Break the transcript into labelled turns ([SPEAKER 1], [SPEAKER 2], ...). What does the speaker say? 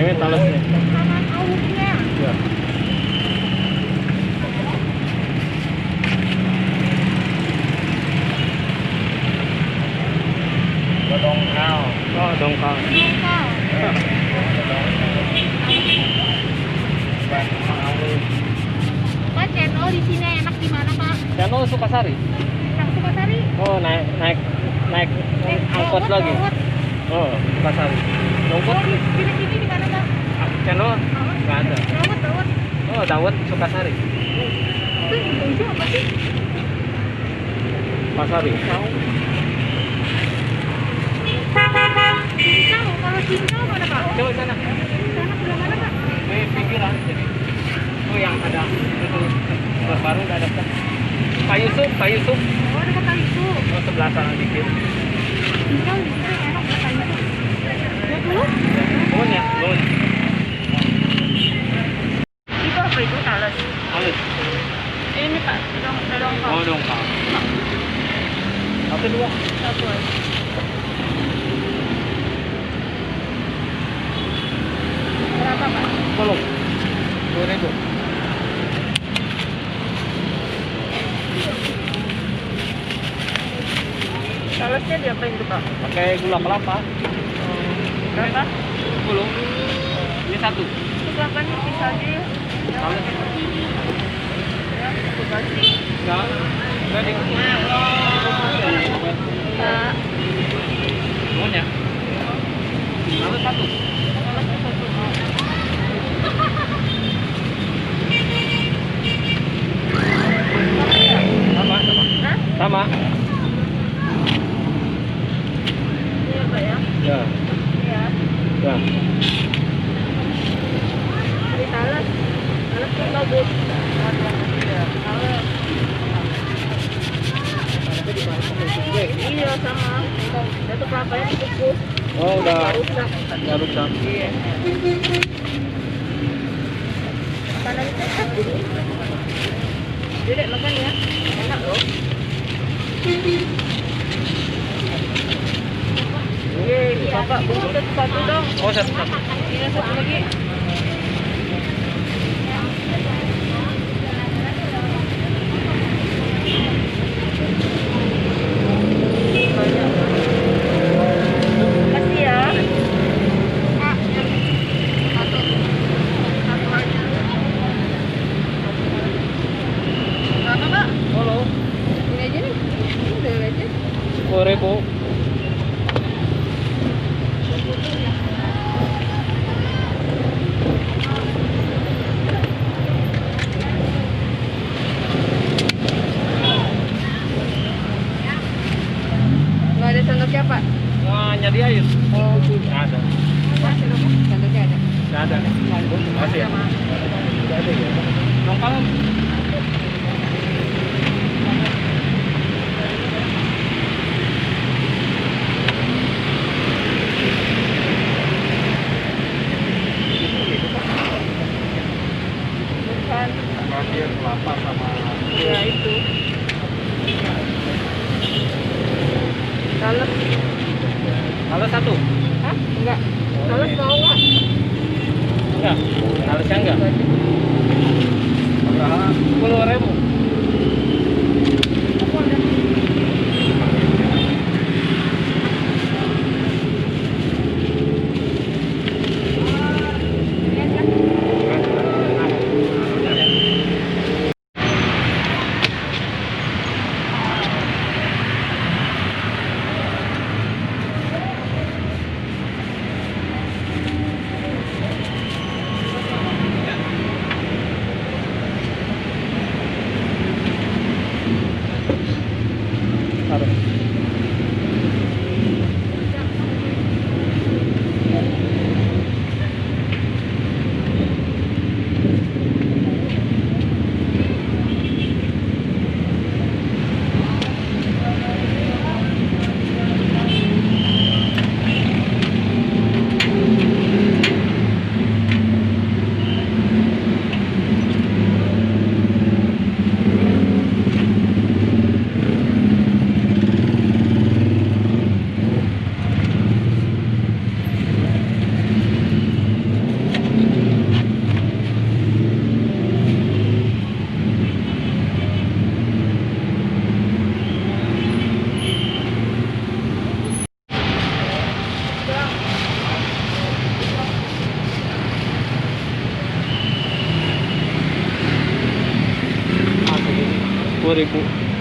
[SPEAKER 1] Ini talasnya.
[SPEAKER 2] Sama awuknya.
[SPEAKER 1] Ya. Dongkal. Oh, dongkal.
[SPEAKER 2] Dongkal. Pak, channel di sini enak di mana, Pak?
[SPEAKER 1] Channel Sukasari.
[SPEAKER 2] Yang Sukasari?
[SPEAKER 1] Oh, naik angkot lagi.
[SPEAKER 2] Dawet.
[SPEAKER 1] Oh, Sukasari. Dongkot.
[SPEAKER 2] Oh, di sini di mana, Pak?
[SPEAKER 1] Channel nggak ada.
[SPEAKER 2] Dawet.
[SPEAKER 1] Oh, Dawet Sukasari.
[SPEAKER 2] Itu apa sih?
[SPEAKER 1] Pasari.
[SPEAKER 2] Tahu kalau cincau mana, Pak?
[SPEAKER 1] Coba sana.
[SPEAKER 2] Sana sebelah mana, Pak?
[SPEAKER 1] Di pinggiran jadi. Oh, yang ada itu baru nggak ada. Pak Yusuf.
[SPEAKER 2] Oh, dekat kali itu.
[SPEAKER 1] Oh, sebelah sana dikit.
[SPEAKER 2] Cincau di sini enak dekat kali itu. Lihat dulu.
[SPEAKER 1] Nuhun ya, nuhun.
[SPEAKER 2] Itu apa itu? Talas.
[SPEAKER 1] Halus.
[SPEAKER 2] Ini, Pak. Dongkal.
[SPEAKER 1] Oh, dongkal. Satu dua.
[SPEAKER 2] Satu aja. Berapa, Pak?
[SPEAKER 1] Tolong. 2.000.
[SPEAKER 2] Talasnya diapain tuh, Pak?
[SPEAKER 1] Pakai gula kelapa.
[SPEAKER 2] Berapa?
[SPEAKER 1] 10. Ini satu.
[SPEAKER 2] Itu kelapanya bisa aja ya.
[SPEAKER 1] Halus.
[SPEAKER 2] Ya, aku kasih.
[SPEAKER 1] Enggak di.
[SPEAKER 2] Pak.
[SPEAKER 1] Nuhun ya. Halus satu.
[SPEAKER 2] Talasnya satu.
[SPEAKER 1] Sama.
[SPEAKER 2] Hah?
[SPEAKER 1] Sama.
[SPEAKER 2] Ini apa ya?
[SPEAKER 1] Ya.
[SPEAKER 2] Iya.
[SPEAKER 1] Ya.
[SPEAKER 2] Dari talas. Talas tuh bagus. Talas. Iya sama. Itu kelapanya dikukus.
[SPEAKER 1] Oh, udah
[SPEAKER 2] Rusak.
[SPEAKER 1] rusak.
[SPEAKER 2] Iya. Makanan itu enak gitu. Dedek makan ya. Enak loh. Yeay, Bapak bungkus satu dong.
[SPEAKER 1] Oh, satu.
[SPEAKER 2] Iya, satu lagi. Banyak. Makasih ya. Pak, satu. Satu aja. Berapa, Pak?
[SPEAKER 1] Halo.
[SPEAKER 2] Ini aja nih. Ini udah aja.
[SPEAKER 1] 10.000.
[SPEAKER 2] Nggak ada sendoknya, Pak?
[SPEAKER 1] Wah, nyari air.
[SPEAKER 2] Oh, gitu.
[SPEAKER 1] Nggak ada.
[SPEAKER 2] Sendoknya ada.
[SPEAKER 1] Nggak ada. Masih ya? Nggak ada ya. Dongkal.
[SPEAKER 2] Bukan.
[SPEAKER 1] Pasir kelapa sama.
[SPEAKER 2] Ya, itu. Talas.
[SPEAKER 1] Kalau satu.
[SPEAKER 2] Hah? Enggak. Talas mau nggak?
[SPEAKER 1] Enggak. Halusnya enggak. Berapa? 10.000.
[SPEAKER 2] Aku ada. Ini aja.
[SPEAKER 1] 20.000.